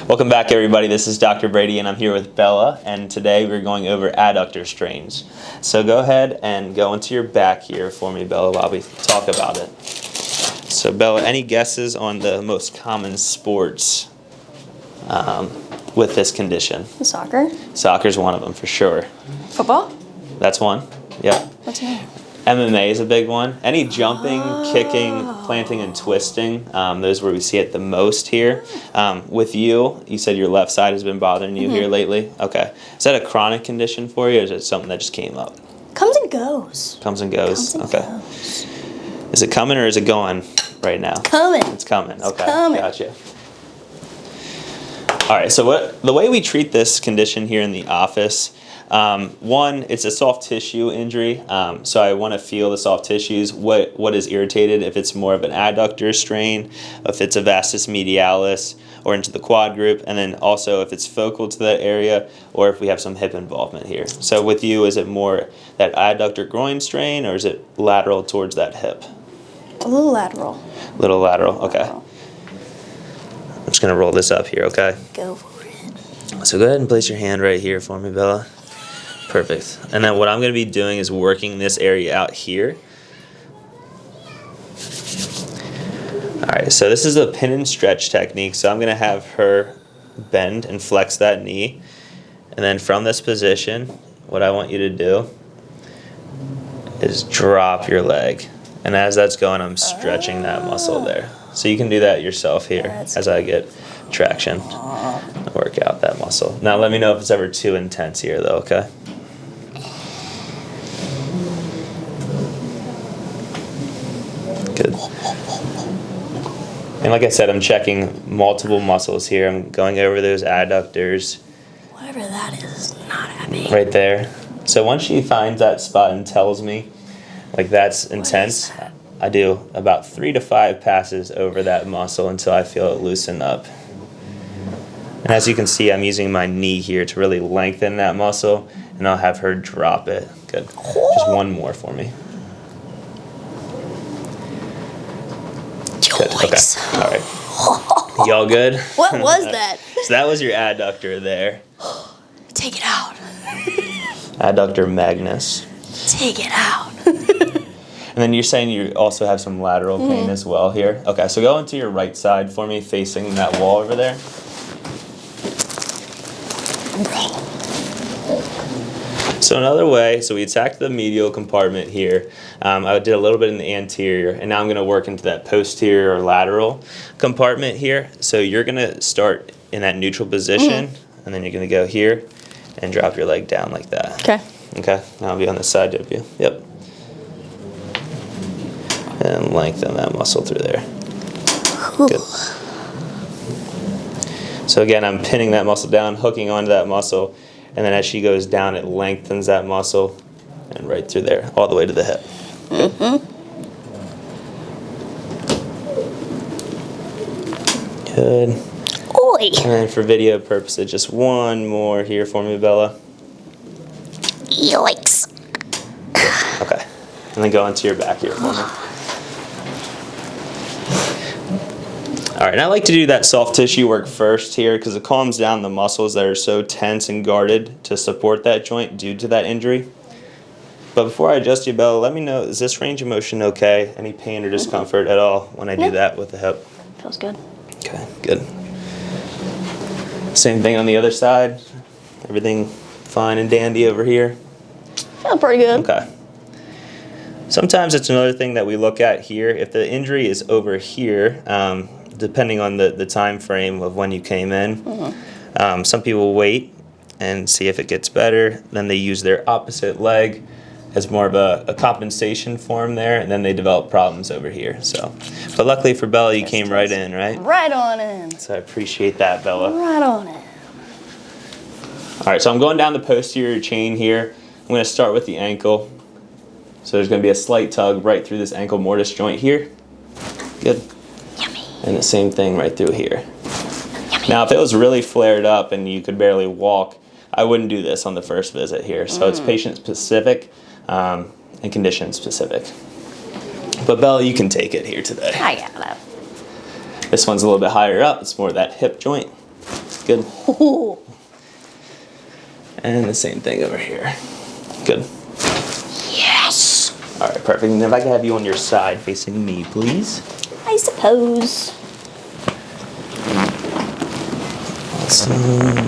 Welcome back, everybody. This is Dr. Brady, and I'm here with Bella, and today we're going over adductor strains. So go ahead and go into your back here for me, Bella, while we talk about it. So Bella, any guesses on the most common sports with this condition? Soccer. Soccer's one of them, for sure. Football. That's one, yeah. What's another? MMA is a big one. Any jumping, kicking, planting, and twisting, those where we see it the most here. With you said your left side has been bothering you here lately. Okay. Is that a chronic condition for you, or is it something that just came up? Comes and goes. Comes and goes. Comes and Okay. goes. Is it coming or is it going right now? Coming. It's coming. Okay. Coming. Gotcha. All right. So the way we treat this condition here in the office. One, it's a soft tissue injury, so I want to feel the soft tissues, what is irritated, if it's more of an adductor strain, if it's a vastus medialis, or into the quad group, and then also if it's focal to that area, or if we have some hip involvement here. So with you, is it more that adductor groin strain, or is it lateral towards that hip? A little lateral. Little lateral, okay. Lateral. I'm just going to roll this up here, okay? Go for it. So go ahead and place your hand right here for me, Bella. Perfect. And then what I'm going to be doing is working this area out here. Alright, so this is a pin and stretch technique. So I'm going to have her bend and flex that knee. And then from this position, what I want you to do is drop your leg. And as that's going, I'm stretching that muscle there. So you can do that yourself here as I get traction. Work out that muscle. Now let me know if it's ever too intense here though, okay? Good. And like I said, I'm checking multiple muscles here. I'm going over those adductors. Whatever that is not happy. Right there. So once she finds that spot and tells me, like that's intense, that? I do about 3 to 5 passes over that muscle until I feel it loosen up. And as you can see, I'm using my knee here to really lengthen that muscle, and I'll have her drop it. Good. Just one more for me. Good. Okay. All right. Y'all good? What was that? So that was your adductor there. Take it out. Adductor magnus. Take it out. And then you're saying you also have some lateral pain as well here. Okay, so go into your right side for me, facing that wall over there. So another way, so we attacked the medial compartment here. I did a little bit in the anterior, and now I'm going to work into that posterior or lateral compartment here. So you're going to start in that neutral position, and then you're going to go here and drop your leg down like that. Okay. Okay, now I'll be on this side of you. Yep. And lengthen that muscle through there. Good. So again, I'm pinning that muscle down, hooking onto that muscle, and then as she goes down, it lengthens that muscle and right through there, all the way to the hip. Good. Oi. And then for video purposes, just one more here for me, Bella. Yikes. Okay. And then go into your back here for me. All right, and I like to do that soft tissue work first here because it calms down the muscles that are so tense and guarded to support that joint due to that injury. But before I adjust you, Bella, let me know, is this range of motion okay? Any pain or discomfort at all when I do that with the hip? Feels good. Okay, good. Same thing on the other side. Everything fine and dandy over here? Feel pretty good. Okay. Sometimes it's another thing that we look at here. If the injury is over here, depending on the time frame of when you came in, some people wait and see if it gets better. Then they use their opposite leg as more of a compensation form there, and then they develop problems over here. So, but luckily for Bella, you came right in, right? Right on in. So I appreciate that, Bella. Right on in. All right, so I'm going down the posterior chain here. I'm going to start with the ankle. So there's going to be a slight tug right through this ankle mortise joint here. Good. Yummy. And the same thing right through here. Yummy. Now, if it was really flared up and you could barely walk, I wouldn't do this on the first visit here. So it's patient-specific and condition-specific. But Bella, you can take it here today. I got it. This one's a little bit higher up. It's more of that hip joint. Good. Ooh. And the same thing over here. Good. Yes. All right, perfect. And if I could have you on your side facing me, please. I suppose. Awesome.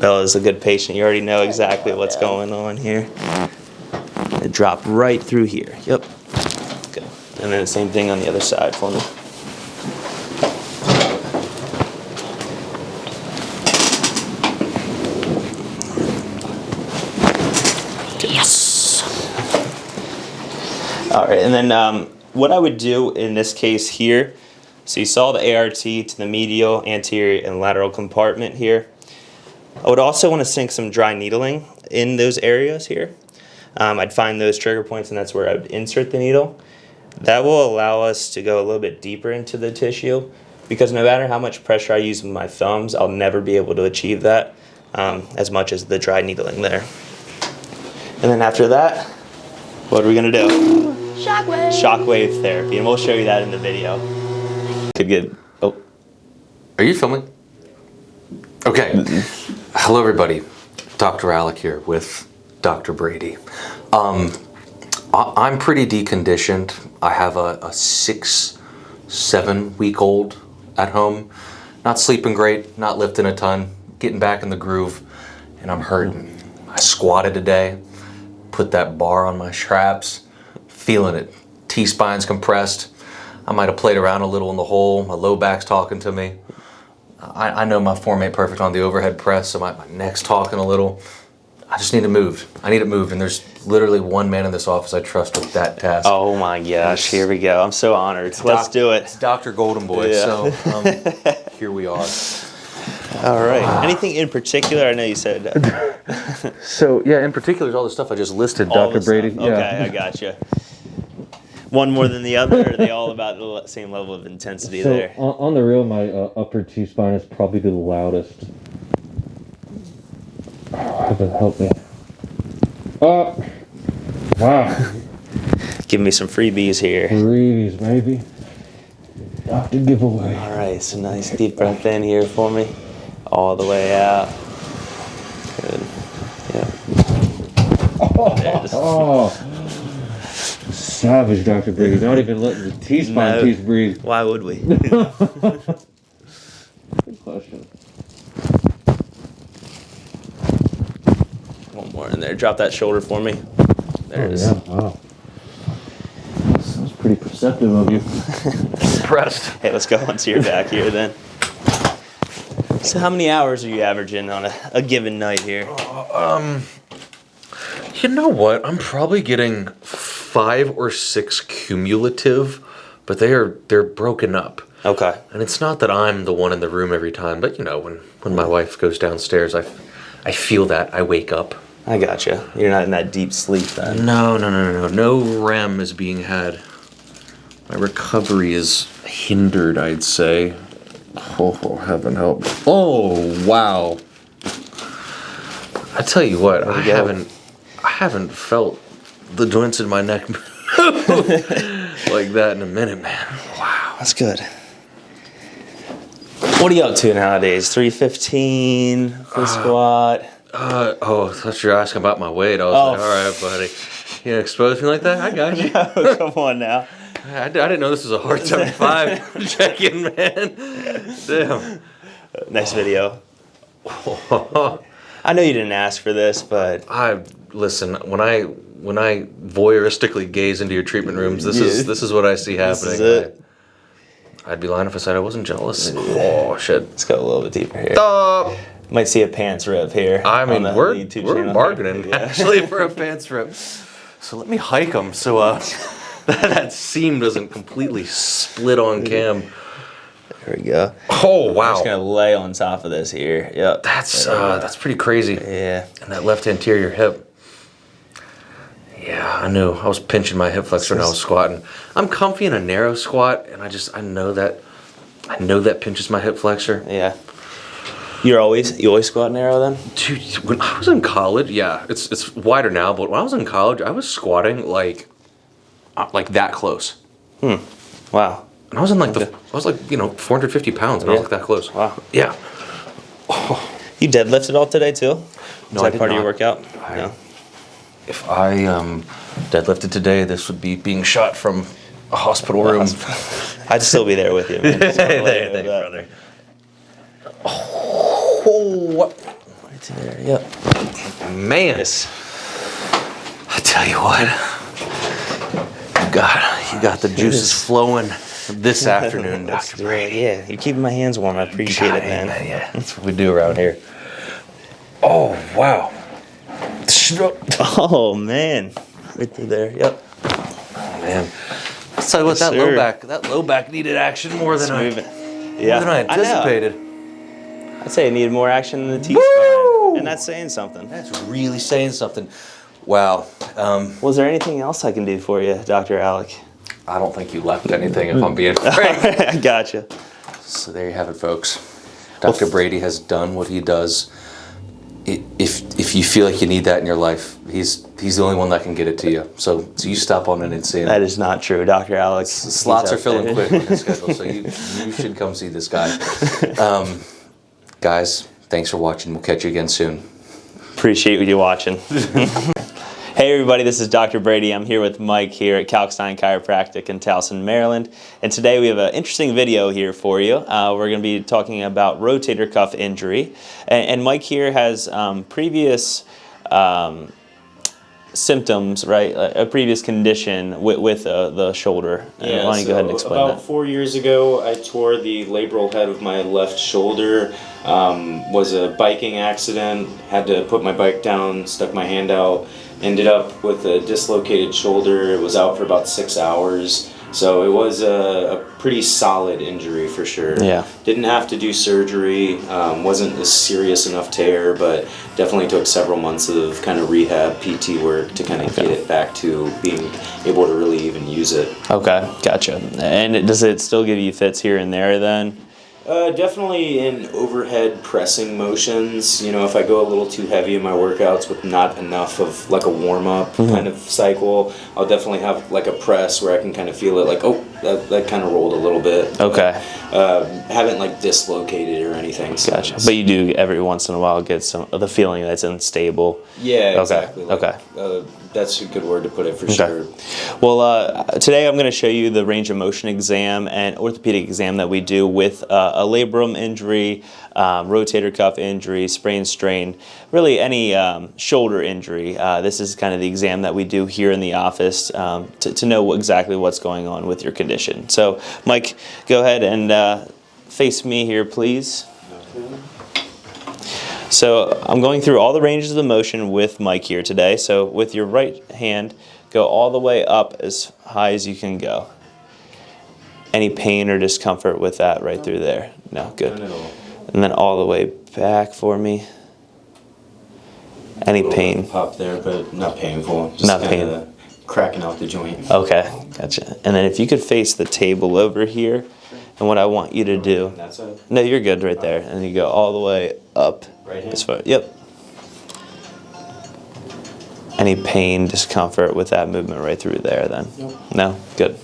Bella's a good patient. You already know exactly what's going on here. It dropped right through here. Yep. Good. And then the same thing on the other side for me. Yes. All right, and then what I would do in this case here, so you saw the ART to the medial, anterior, and lateral compartment here. I would also want to sink some dry needling in those areas here. I'd find those trigger points, and that's where I would insert the needle. That will allow us to go a little bit deeper into the tissue, because no matter how much pressure I use with my thumbs, I'll never be able to achieve that as much as the dry needling there. And then after that, what are we going to do? Shockwave. Shockwave therapy, and we'll show you that in the video. Could get. Oh, Are you filming? Okay. Hello, everybody. Dr. Alec here with Dr. Brady. I'm pretty deconditioned. I have a 6-7 week old at home. Not sleeping great, not lifting a ton, getting back in the groove, and I'm hurting. I squatted today, put that bar on my straps, feeling it. T-spine's compressed. I might have played around a little in the hole. My low back's talking to me. I know my form ain't perfect on the overhead press, so my neck's talking a little. I just need to move. I need it moved, and there's literally one man in this office I trust with that task. oh my gosh, here we go. I'm so honored. Let's do it. It's Dr. Golden Boy, Yeah. so here we are. All right. Anything in particular? I know you said So, yeah, in particular, all the stuff I just listed, all Dr. the Brady. stuff. Okay, I gotcha. One more than the other, or are they all about the same level of intensity So there? on the real, my upper T-spine is probably the loudest. Heaven help me. Wow. Give me some freebies here. Freebies, maybe. Doctor giveaway. All right, so nice deep breath in here for me. All the way out. Good. Yeah. There it is. Oh. Savage, Dr. Brady. Not even letting the T-spine No. piece breathe. Why would we? Good question. One more in there. Drop that shoulder for me. There it is. Yeah. Wow. Sounds pretty perceptive of you. Impressed. Hey, let's go onto your back here then. So how many hours are you averaging on a given night here? You know what? I'm probably getting 5 or 6 cumulative, but they're broken up. Okay. And it's not that I'm the one in the room every time, but you know, when my wife goes downstairs, I feel that I wake up. I gotcha. You're not in that deep sleep then. No. No REM is being had. My recovery is hindered, I'd say. Oh, heaven help. Oh, wow. I tell you what, I haven't felt the joints in my neck move like that in a minute, man. Wow. That's good. What are you up to nowadays? 315 for the squat? I thought you were asking about my weight. I was like, all right, buddy. You gonna expose me like that? I got you. Oh, come on now. I didn't know this was a hard 75 check-in, man. Damn. Nice video. I know you didn't ask for this, but Listen. When I voyeuristically gaze into your treatment rooms, this is what I see happening. This is it. I'd be lying if I said I wasn't jealous. Oh shit. Let's go a little bit deeper here. Might see a pants rip here. I mean, on the we're YouTube channel. bargaining Yeah. actually for a pants rip. So let me hike them so that seam doesn't completely split on cam. There we go. Oh I'm wow. just gonna lay on top of this here. Yep. That's pretty crazy. Yeah. And that left anterior hip. Yeah, I knew. I was pinching my hip flexor when I was squatting. I'm comfy in a narrow squat, and I know that pinches my hip flexor. Yeah. You always squat narrow then? Dude, when I was in college, yeah, it's wider now, but when I was in college, I was squatting like that close. Wow. And I was in I was like 450 pounds, and I was like that close. Wow. Yeah. You deadlifted all today too? No, Is I that did part of your not. workout? I- No. If I deadlifted today, this would be being shot from a hospital room. I'd still be there with you, man. Just wanna let you know that. brother. Oh, Right there, yep. man. I tell you what, you got the juices flowing this afternoon, That's Dr. great. Yeah, you're keeping my hands warm. I appreciate it, man. Yeah, that's what we do around here. Oh, wow. Oh, man. Right through there, yep. Man. I'll tell you what, Yes, sir. that low back needed action more than Smooth I, it. more Yeah, than I know. anticipated. I'd say it needed more action in the T-spine. Woo! And that's saying something. That's really saying something. Wow. Was there anything else I can do for you, Dr. Alec? I don't think you left anything, if I'm being frank. I gotcha. So there you have it, folks. Dr. Brady has done what he does. If you feel like you need that in your life, he's the only one that can get it to you. So you stop on and see him. That is not true, Dr. Alex. Slots are filling quick on his schedule, so you should come see this guy. Guys, thanks for watching. We'll catch you again soon. Appreciate you watching. Hey everybody, this is Dr. Brady. I'm here with Mike here at Kalkstein Chiropractic in Towson, Maryland. And today we have an interesting video here for you. We're going to be talking about rotator cuff injury. And Mike here has previous symptoms, right? A previous condition with the shoulder. Yeah, Why don't you go ahead and explain about that? 4 years ago, I tore the labral head of my left shoulder. Was a biking accident. Had to put my bike down, stuck my hand out. Ended up with a dislocated shoulder. It was out for about 6 hours. So it was a pretty solid injury for sure. Yeah. Didn't have to do surgery. Wasn't a serious enough tear, but definitely took several months of kind of rehab, PT work to kind of get it back to being able to really even use it. Okay, gotcha. And does it still give you fits here and there then? Definitely in overhead pressing motions. You know, if I go a little too heavy in my workouts with not enough of like a warm-up kind of cycle, I'll definitely have like a press where I can kind of feel it like, oh, that kind of rolled a little bit. Okay. Haven't like dislocated or anything. Gotcha. since. But you do every once in a while get some of the feeling that it's unstable. Yeah, Okay, exactly. okay. That's a good word to put it for sure. Well, today I'm going to show you the range of motion exam and orthopedic exam that we do with a labrum injury, rotator cuff injury, sprain, strain, really any shoulder injury. This is kind of the exam that we do here in the office to know exactly what's going on with your condition. So, Mike, go ahead and face me here, please. So I'm going through all the ranges of the motion with Mike here today. So with your right hand, go all the way up as high as you can go. Any pain or discomfort with that right through there? No, good. None at all. And then all the way back for me. Any Little pain? pop there, but not painful. Just Not kinda cracking out the joint. Okay, gotcha. And then if you could face the table over here, and what I want you to do. That's it. No, you're good right there. And you go all the way up. Right hand? As far, yep. Any pain, discomfort with that movement right through there then? Nope. No? Good.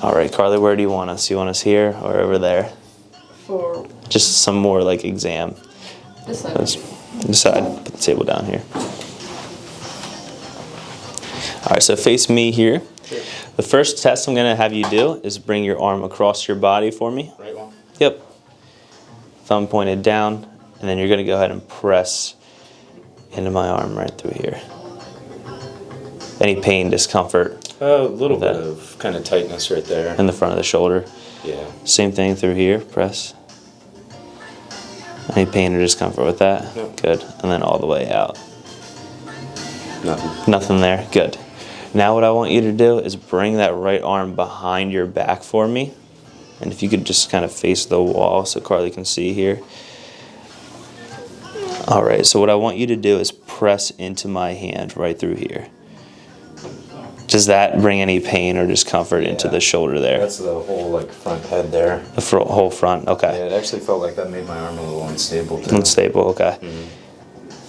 All right, Carly, where do you want us? You want us here or over there? For Just some more like exam. this side. Let's decide. Put the table down here. All right, so face me here. Sure. The first test I'm going to have you do is bring your arm across your body for me. Right one. Yep. Thumb pointed down, and then you're going to go ahead and press into my arm right through here. Any pain, discomfort A little With bit that. of kind of tightness right there. in the front of the shoulder. Yeah. Same thing through here, press. Any pain or discomfort with that? No. Good. And then all the way out. Nothing. Nothing there? Good. Now what I want you to do is bring that right arm behind your back for me. And if you could just kind of face the wall so Carly can see here. All right, so what I want you to do is press into my hand right through here. Does that bring any pain or discomfort into the shoulder there? That's the whole like front head there. The whole front, okay. Yeah, it actually felt like that made my arm a little unstable too. Unstable, okay.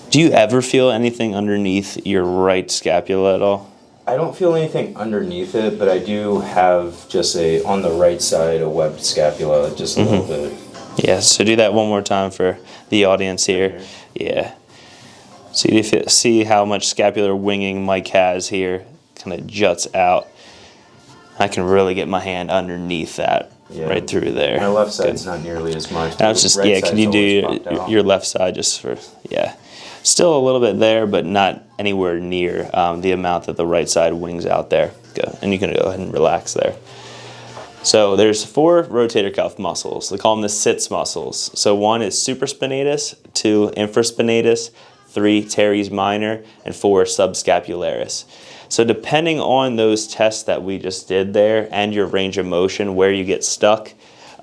Do you ever feel anything underneath your right scapula at all? I don't feel anything underneath it, but I do have just on the right side, a webbed scapula, just a little bit. Yeah, so do that one more time for the audience here. Yeah. So you see how much scapular winging Mike has here, kind of juts out. I can really get my hand underneath that, right through there. My left side's Good. not nearly as much. Now it's just, Right yeah, can side's you do always popped out. your left side just for, yeah. Still a little bit there, but not anywhere near the amount that the right side wings out there. Good. And you can go ahead and relax there. So there's 4 rotator cuff muscles. They call them the sits muscles. So 1 is supraspinatus, 2 infraspinatus, 3 teres minor, and 4 subscapularis. So depending on those tests that we just did there and your range of motion, where you get stuck,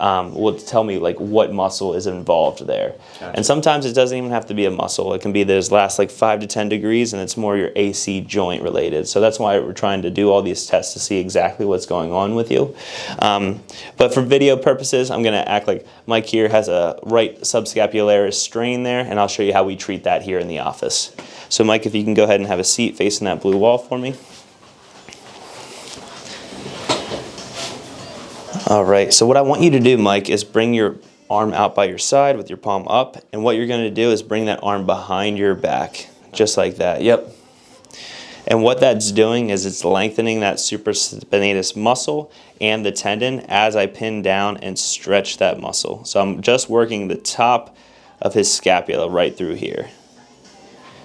will tell me like what muscle is involved there. Gotcha. And sometimes it doesn't even have to be a muscle. It can be those last like 5 to 10 degrees, and it's more your AC joint related. So that's why we're trying to do all these tests to see exactly what's going on with you. But for video purposes, I'm going to act like Mike here has a right subscapularis strain there, and I'll show you how we treat that here in the office. So Mike, if you can go ahead and have a seat facing that blue wall for me. All right, so what I want you to do, Mike, is bring your arm out by your side with your palm up, and what you're going to do is bring that arm behind your back, just like that. Yep. And what that's doing is it's lengthening that supraspinatus muscle and the tendon as I pin down and stretch that muscle. So I'm just working the top of his scapula right through here.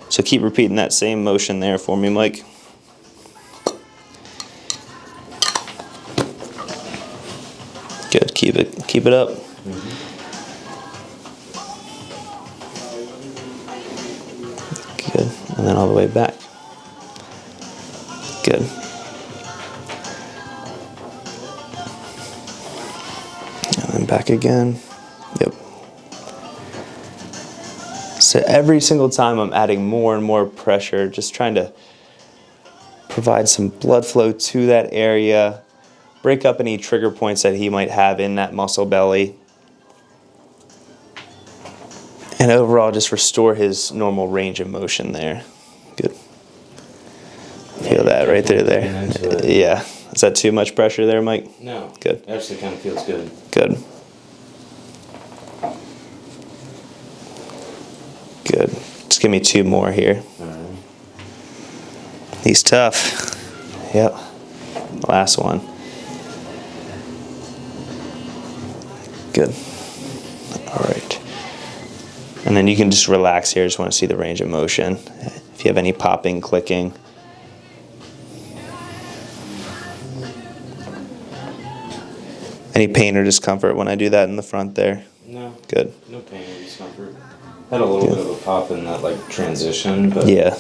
So keep repeating that same motion there for me, Mike. Good, keep it up. Good, and then all the way back. Good. And then back again. Yep. So every single time I'm adding more and more pressure, just trying to provide some blood flow to that area, break up any trigger points that he might have in that muscle belly, and overall just restore his normal range of motion there. Good. Feel that right through there. Yeah. Is that too much pressure there, Mike? No. Good. It actually kind of feels good. Good. Good. Just give me 2 more here. All right. He's tough. Yep. Last one. Good. All right. And then you can just relax here. Just want to see the range of motion. If you have any popping, clicking. Any pain or discomfort when I do that in the front there? No. Good. No pain or discomfort. Had a little bit of a pop in that like transition, but Yeah.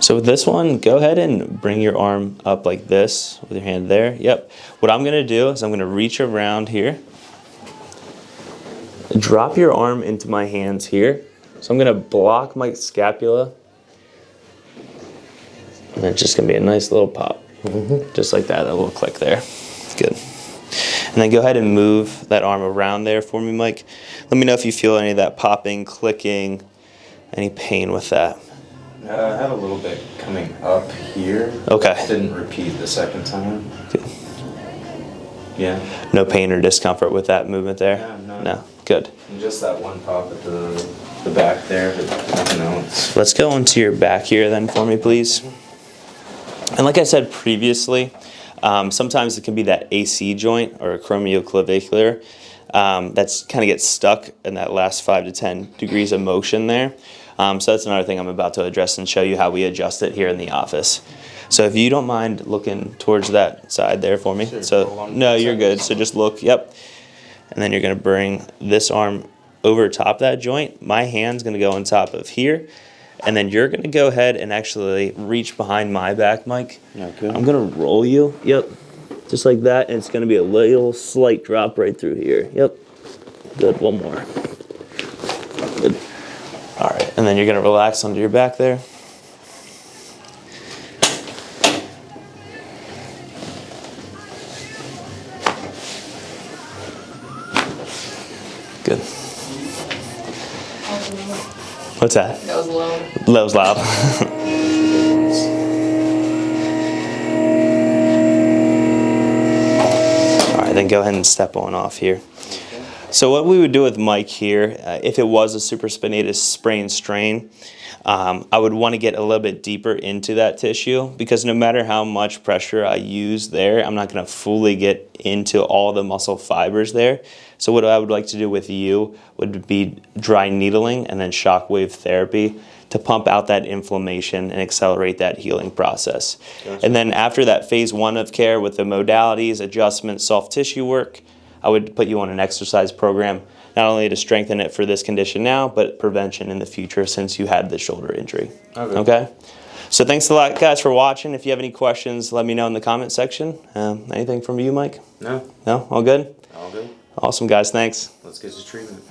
So with this one, go ahead and bring your arm up like this with your hand there. Yep. What I'm going to do is I'm going to reach around here. Drop your arm into my hands here. So I'm going to block my scapula. And it's just going to be a nice little pop. Just like that, a little click there. Good. And then go ahead and move that arm around there for me, Mike. Let me know if you feel any of that popping, clicking, any pain with that. I had a little bit coming up here. Okay. Didn't repeat the second time. Good. Yeah. No pain or discomfort with that movement there? Yeah, no. No. Good. And just that one pop at the back there, but nothing else. Let's go into your back here then for me, please. And like I said previously, sometimes it can be that AC joint or acromioclavicular that's kind of gets stuck in that last 5 to 10 degrees of motion there. So that's another thing I'm about to address and show you how we adjust it here in the office. So if you don't mind looking towards that side there for me. Sure. So no, you're good. So just look, yep. And then you're going to bring this arm over top that joint. My hand's going to go on top of here. And then you're going to go ahead and actually reach behind my back, Mike. Okay. I'm going to roll you. Yep. Just like that. And it's going to be a little slight drop right through here. Yep. Good. One more. Good. All right. And then you're going to relax onto your back there. Good. What's that? That was low. That was loud. All right, then go ahead and step on off here. So what we would do with Mike here, if it was a supraspinatus sprain strain, I would want to get a little bit deeper into that tissue, because no matter how much pressure I use there, I'm not going to fully get into all the muscle fibers there. So what I would like to do with you would be dry needling and then shockwave therapy to pump out that inflammation and accelerate that healing process. Gotcha. And then after that phase 1 of care with the modalities, adjustments, soft tissue work, I would put you on an exercise program, not only to strengthen it for this condition now, but prevention in the future since you had the shoulder injury. Okay? So thanks a lot, guys, for watching. If you have any questions, let me know in the comment section. Anything from you, Mike? No. No? All good? All good. Awesome, guys. Thanks. Let's get to treatment.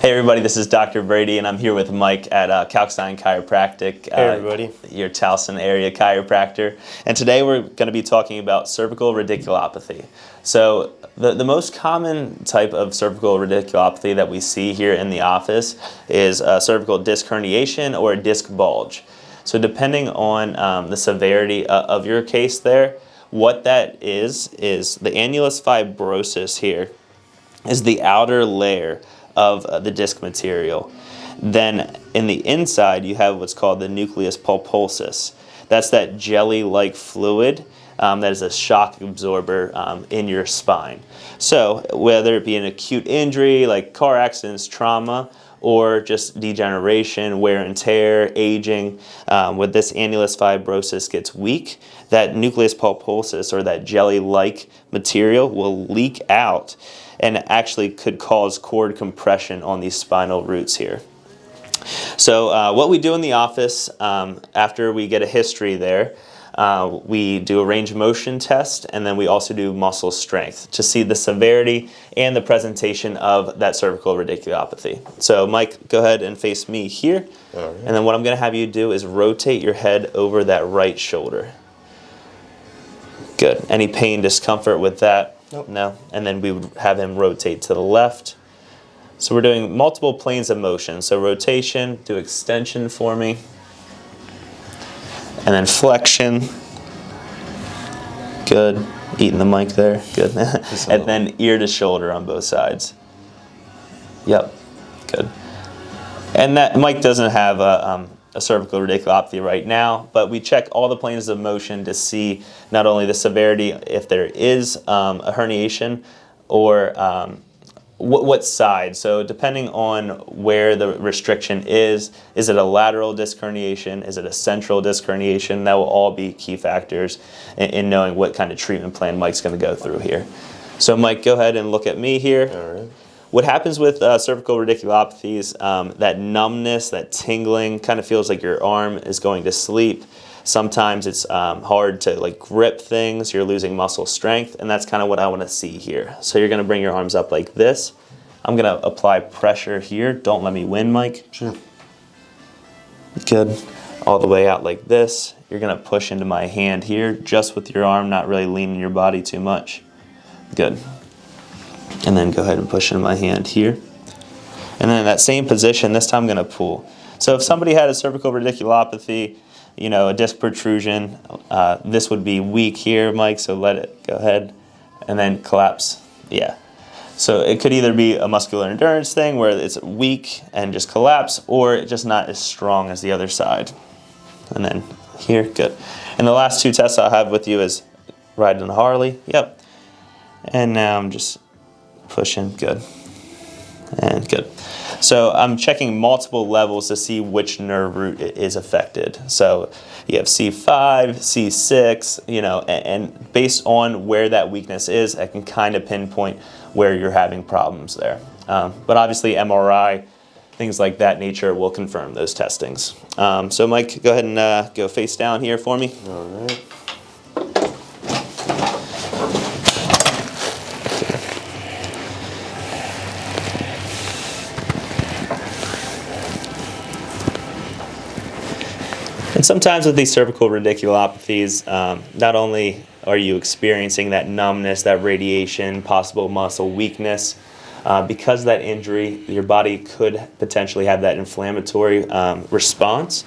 Hey, everybody. This is Dr. Brady, and I'm here with Mike at Kalkstein Chiropractic. Hey, everybody. Your Towson area chiropractor. And today we're going to be talking about cervical radiculopathy. So the most common type of cervical radiculopathy that we see here in the office is cervical disc herniation or a disc bulge. So depending on the severity of your case there, what that is the annulus fibrosus here is the outer layer of the disc material. Then in the inside you have what's called the nucleus pulposus. That's that jelly-like fluid that is a shock absorber in your spine. So whether it be an acute injury like car accidents, trauma, or just degeneration, wear and tear, aging, when this annulus fibrosis gets weak, that nucleus pulposus or that jelly-like material will leak out and actually could cause cord compression on these spinal roots here. So what we do in the office after we get a history there, we do a range of motion test, and then we also do muscle strength to see the severity and the presentation of that cervical radiculopathy. So Mike, go ahead and face me here. All right. And then what I'm going to have you do is rotate your head over that right shoulder. Good. Any pain, discomfort with that? Nope. No? And then we would have him rotate to the left. So we're doing multiple planes of motion. So rotation, do extension for me. And then flexion. Good. Eating the mic there. Good. And then ear to shoulder on both sides. Yep. Good. And that Mike doesn't have a cervical radiculopathy right now, but we check all the planes of motion to see not only the severity, if there is a herniation, or what side. So depending on where the restriction is it a lateral disc herniation? Is it a central disc herniation? That will all be key factors in knowing what kind of treatment plan Mike's going to go through here. So Mike, go ahead and look at me here. All right. What happens with cervical radiculopathies, that numbness, that tingling, kind of feels like your arm is going to sleep. Sometimes it's hard to grip things, you're losing muscle strength, and that's kind of what I want to see here. So you're going to bring your arms up like this. I'm going to apply pressure here. Don't let me win, Mike. Sure. Good. All the way out like this. You're going to push into my hand here, just with your arm, not really leaning your body too much. Good. And then go ahead and push into my hand here. And then in that same position, this time I'm going to pull. So if somebody had a cervical radiculopathy, a disc protrusion, this would be weak here, Mike, so let it go ahead. And then collapse. Yeah. So it could either be a muscular endurance thing where it's weak and just collapse, or just not as strong as the other side. And then here, good. And the last two tests I'll have with you is riding a Harley. Yep. And now I'm just pushing, good, and good. So I'm checking multiple levels to see which nerve root is affected. So you have C5, C6, and based on where that weakness is, I can kind of pinpoint where you're having problems there. But obviously MRI, things like that nature will confirm those testings. So Mike, go ahead and go face down here for me. All right. And sometimes with these cervical radiculopathies, not only are you experiencing that numbness, that radiation, possible muscle weakness, because of that injury, your body could potentially have that inflammatory response,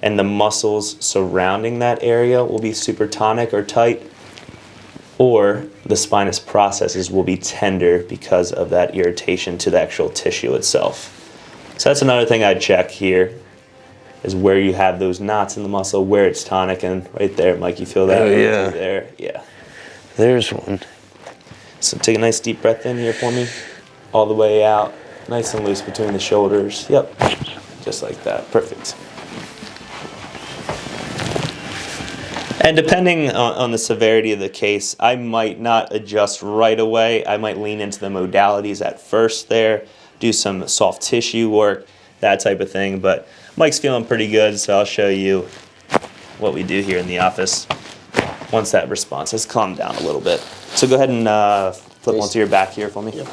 and the muscles surrounding that area will be super tonic or tight, or the spinous processes will be tender because of that irritation to the actual tissue itself. So that's another thing I'd check here, is where you have those knots in the muscle, where it's tonic, and right there, Mike, you feel that? Oh, right yeah. through there? Yeah. There's one. So take a nice deep breath in here for me, all the way out, nice and loose between the shoulders. Yep, just like that, perfect. And depending on the severity of the case, I might not adjust right away. I might lean into the modalities at first there, do some soft tissue work, that type of thing. But Mike's feeling pretty good, so I'll show you what we do here in the office once that response has calmed down a little bit. So go ahead and flip onto your back here for me. Yep.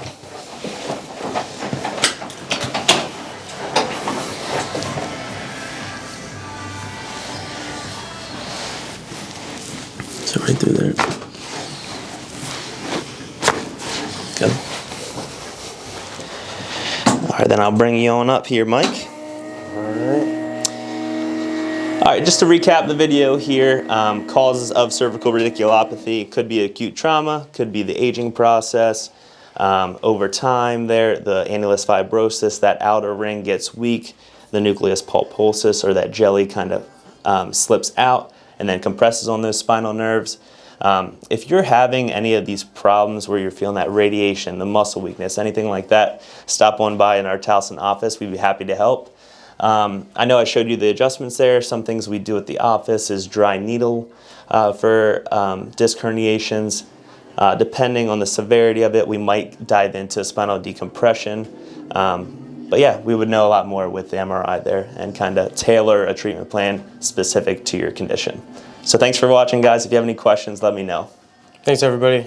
So right through there. Good. All right, then I'll bring you on up here, Mike. All right, just to recap the video here, causes of cervical radiculopathy could be acute trauma, could be the aging process. Over time there, the annulus fibrosis, that outer ring gets weak, the nucleus pulposus, or that jelly kind of slips out and then compresses on those spinal nerves. If you're having any of these problems where you're feeling that radiation, the muscle weakness, anything like that, stop on by in our Towson office. We'd be happy to help. I know I showed you the adjustments there. Some things we do at the office is dry needle for disc herniations. Depending on the severity of it, we might dive into spinal decompression. But yeah, we would know a lot more with the MRI there and kind of tailor a treatment plan specific to your condition. So thanks for watching, guys. If you have any questions, let me know. Thanks, everybody.